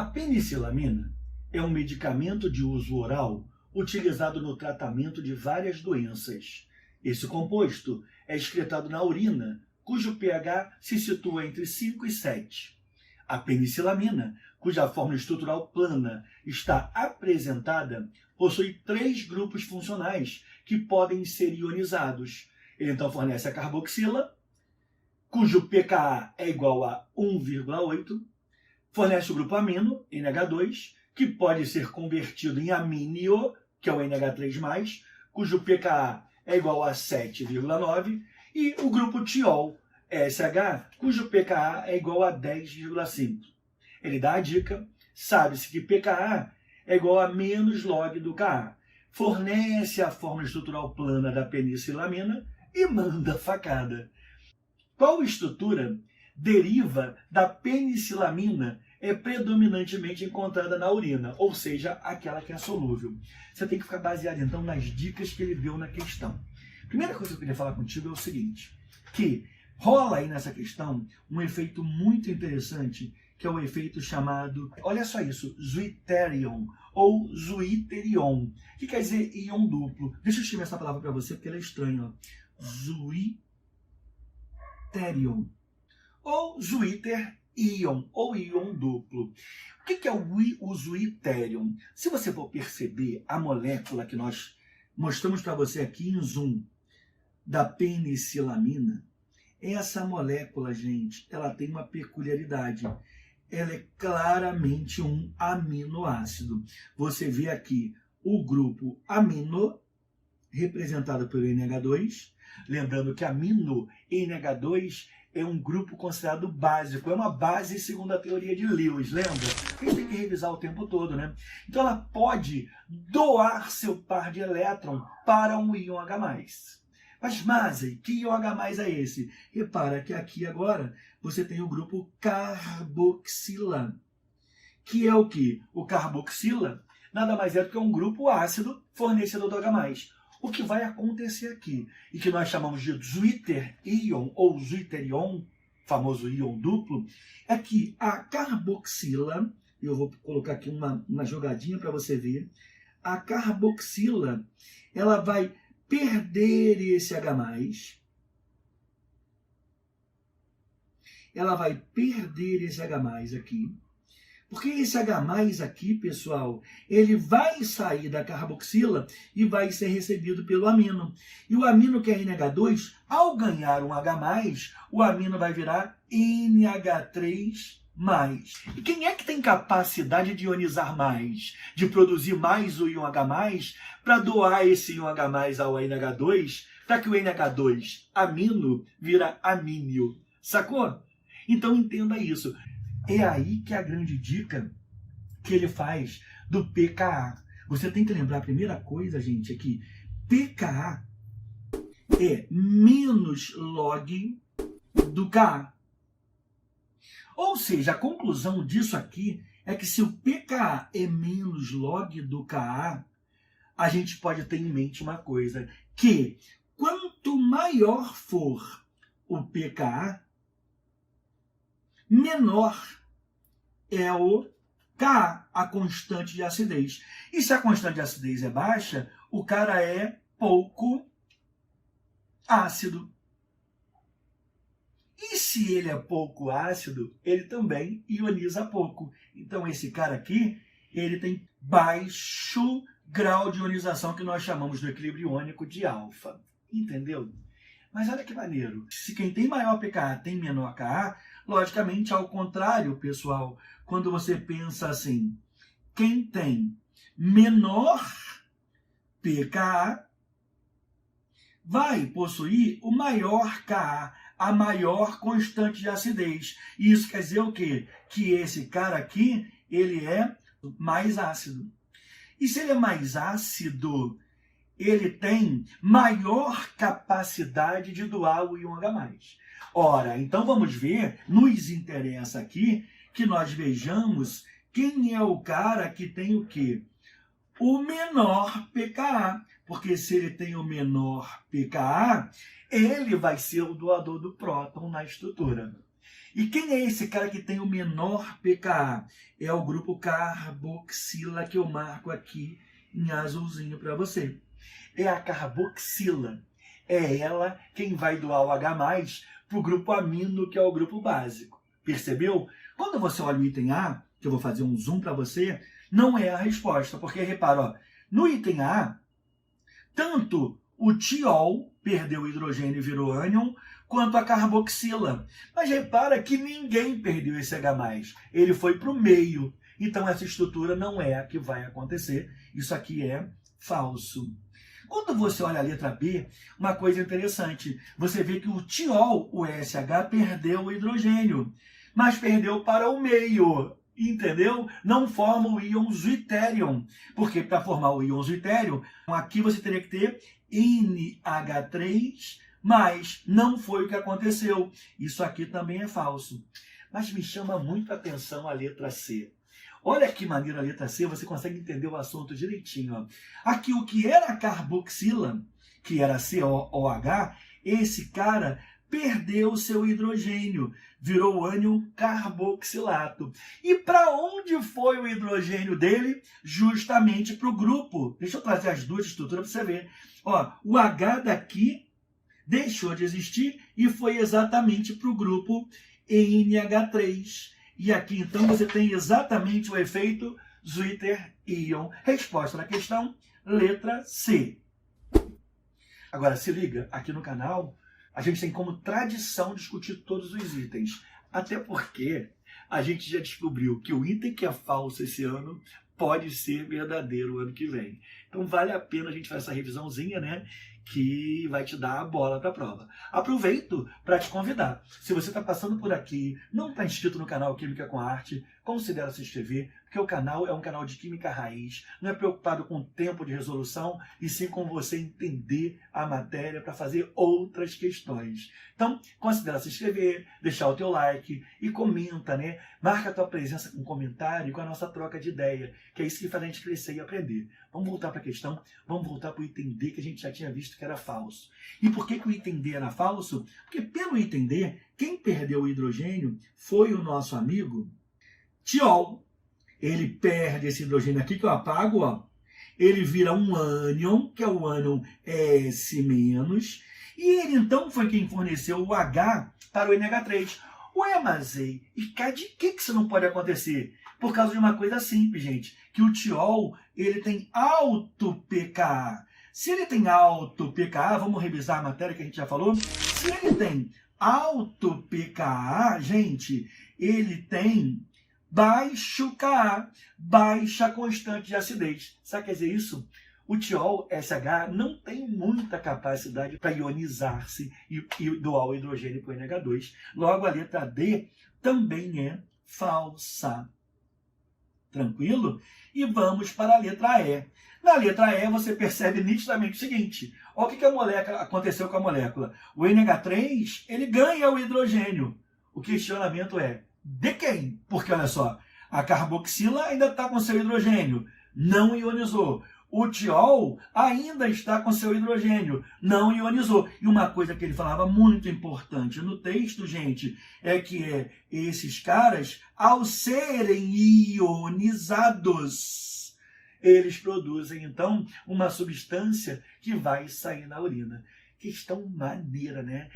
A penicilamina é um medicamento de uso oral utilizado no tratamento de várias doenças. Esse composto é excretado na urina, cujo pH se situa entre 5 e 7. A penicilamina, cuja fórmula estrutural plana está apresentada, possui 3 grupos funcionais que podem ser ionizados. Ele então fornece a carboxila, cujo pKa é igual a 1,8, fornece o grupo amino, NH2, que pode ser convertido em amínio, que é o NH3+, cujo pKa é igual a 7,9, e o grupo tiol, SH, cujo pKa é igual a 10,5. Ele dá a dica, sabe-se que pKa é igual a menos log do Ka. Fornece a fórmula estrutural plana da penicilamina e manda facada. Qual estrutura deriva da penicilamina é predominantemente encontrada na urina, ou seja, aquela que é solúvel? Você tem que ficar baseado, então, nas dicas que ele deu na questão. A primeira coisa que eu queria falar contigo é o seguinte, que rola aí nessa questão um efeito muito interessante, que é o efeito chamado, olha só isso, zwitterion, ou zwitterion, que quer dizer íon duplo. Deixa eu escrever essa palavra para você, porque ela é estranha. Ó. Zwitterion, ou zwitterion, ou íon duplo. O que é o zwitterion? Se você for perceber a molécula que nós mostramos para você aqui em zoom, da penicilamina, essa molécula, gente, ela tem uma peculiaridade. Ela é claramente um aminoácido. Você vê aqui o grupo amino, representado pelo NH2. Lembrando que amino, NH2, é um grupo considerado básico. É uma base segundo a teoria de Lewis, lembra? A gente tem que revisar o tempo todo, né? Então ela pode doar seu par de elétron para um íon H+. Mas, Mazei, que íon H+ é esse? Repara que aqui agora você tem o grupo carboxila. Que é o quê? O carboxila nada mais é do que um grupo ácido fornecedor do H+. O que vai acontecer aqui, e que nós chamamos de zwitterion ou zwitterion, famoso íon duplo, é que a carboxila, eu vou colocar aqui uma jogadinha para você ver, a carboxila, ela vai perder esse H+, ela vai perder esse H+ aqui, porque esse H+ aqui, pessoal, ele vai sair da carboxila e vai ser recebido pelo amino. E o amino, que é NH2, ao ganhar um H+, o amino vai virar NH3+. E quem é que tem capacidade de ionizar mais, de produzir mais o íon H+, para doar esse íon H+ ao NH2, para que o NH2 amino vira amínio? Sacou? Então entenda isso. É aí que é a grande dica que ele faz do pKa. Você tem que lembrar, a primeira coisa, gente, é que pKa é menos log do Ka. Ou seja, a conclusão disso aqui é que se o pKa é menos log do Ka, a gente pode ter em mente uma coisa, que quanto maior for o pKa, menor é o Ka, a constante de acidez. E se a constante de acidez é baixa, o cara é pouco ácido. E se ele é pouco ácido, ele também ioniza pouco. Então esse cara aqui, ele tem baixo grau de ionização, que nós chamamos do equilíbrio iônico de alfa. Entendeu? Mas olha que maneiro. Se quem tem maior pKa tem menor Ka, logicamente, ao contrário, pessoal, quando você pensa assim, quem tem menor pKa vai possuir o maior Ka, a maior constante de acidez. E isso quer dizer o quê? Que esse cara aqui, ele é mais ácido. E se ele é mais ácido, ele tem maior capacidade de doar o íon H+. Ora, então vamos ver, nos interessa aqui que nós vejamos quem é o cara que tem o quê? O menor pKa. Porque se ele tem o menor pKa, ele vai ser o doador do próton na estrutura. E quem é esse cara que tem o menor pKa? É o grupo carboxila que eu marco aqui em azulzinho para você. É a carboxila. É ela quem vai doar o H+, para o grupo amino, que é o grupo básico. Percebeu? Quando você olha o item A, que eu vou fazer um zoom para você, não é a resposta. Porque, repara, ó, no item A, tanto o tiol perdeu hidrogênio e virou ânion, quanto a carboxila. Mas repara que ninguém perdeu esse H+. Ele foi para o meio. Então essa estrutura não é a que vai acontecer. Isso aqui é falso. Quando você olha a letra B, uma coisa interessante. Você vê que o tiol, o SH, perdeu o hidrogênio, mas perdeu para o meio. Entendeu? Não forma o íon zwitterium. Porque para formar o íon zwitterium, aqui você teria que ter NH3, mas não foi o que aconteceu. Isso aqui também é falso. Mas me chama muito a atenção a letra C. Olha que maneira a letra C, você consegue entender o assunto direitinho. Ó. Aqui o que era carboxila, que era COOH, esse cara perdeu seu hidrogênio, virou ânion carboxilato. E para onde foi o hidrogênio dele? Justamente para o grupo. Deixa eu trazer as duas estruturas para você ver. Ó, o H daqui deixou de existir e foi exatamente para o grupo NH3. E aqui, então, você tem exatamente o efeito Zwitter-Ion. Resposta da questão, letra C. Agora, se liga, aqui no canal, a gente tem como tradição discutir todos os itens. Até porque a gente já descobriu que o item que é falso esse ano pode ser verdadeiro o ano que vem. Então vale a pena a gente fazer essa revisãozinha, né? Que vai te dar a bola para a prova. Aproveito para te convidar. Se você está passando por aqui, não está inscrito no canal Química com Arte, considere se inscrever, porque o canal é um canal de química raiz, não é preocupado com o tempo de resolução, e sim com você entender a matéria para fazer outras questões. Então, considere se inscrever, deixar o teu like e comenta, né? Marca a tua presença com comentário e com a nossa troca de ideia, que é isso que faz a gente crescer e aprender. Vamos voltar para a questão, vamos voltar para o item D, que a gente já tinha visto que era falso. E por que o item D era falso? Porque pelo item D, quem perdeu o hidrogênio foi o nosso amigo tiol. Ele perde esse hidrogênio aqui que eu apago, ó. Ele vira um ânion, que é o ânion S-, e ele então foi quem forneceu o H para o NH3. Ué, mas e de que isso não pode acontecer? Por causa de uma coisa simples, gente, que o tiol, ele tem alto pKa. Se ele tem alto pKa, vamos revisar a matéria que a gente já falou, se ele tem alto pKa, gente, ele tem baixo Ka, baixa constante de acidez. Sabe o que quer dizer isso? O tiol SH não tem muita capacidade para ionizar-se e doar o hidrogênio para o NH2. Logo, a letra D também é falsa. Tranquilo? E vamos para a letra E. Na letra E, você percebe nitidamente o seguinte. Olha o que a molécula aconteceu com a molécula. O NH3, ele ganha o hidrogênio. O questionamento é, de quem? Porque, olha só, a carboxila ainda está com seu hidrogênio, não ionizou. O tiol ainda está com seu hidrogênio, não ionizou. E uma coisa que ele falava muito importante no texto, gente, é que esses caras, ao serem ionizados, eles produzem, então, uma substância que vai sair na urina. Questão maneira, né?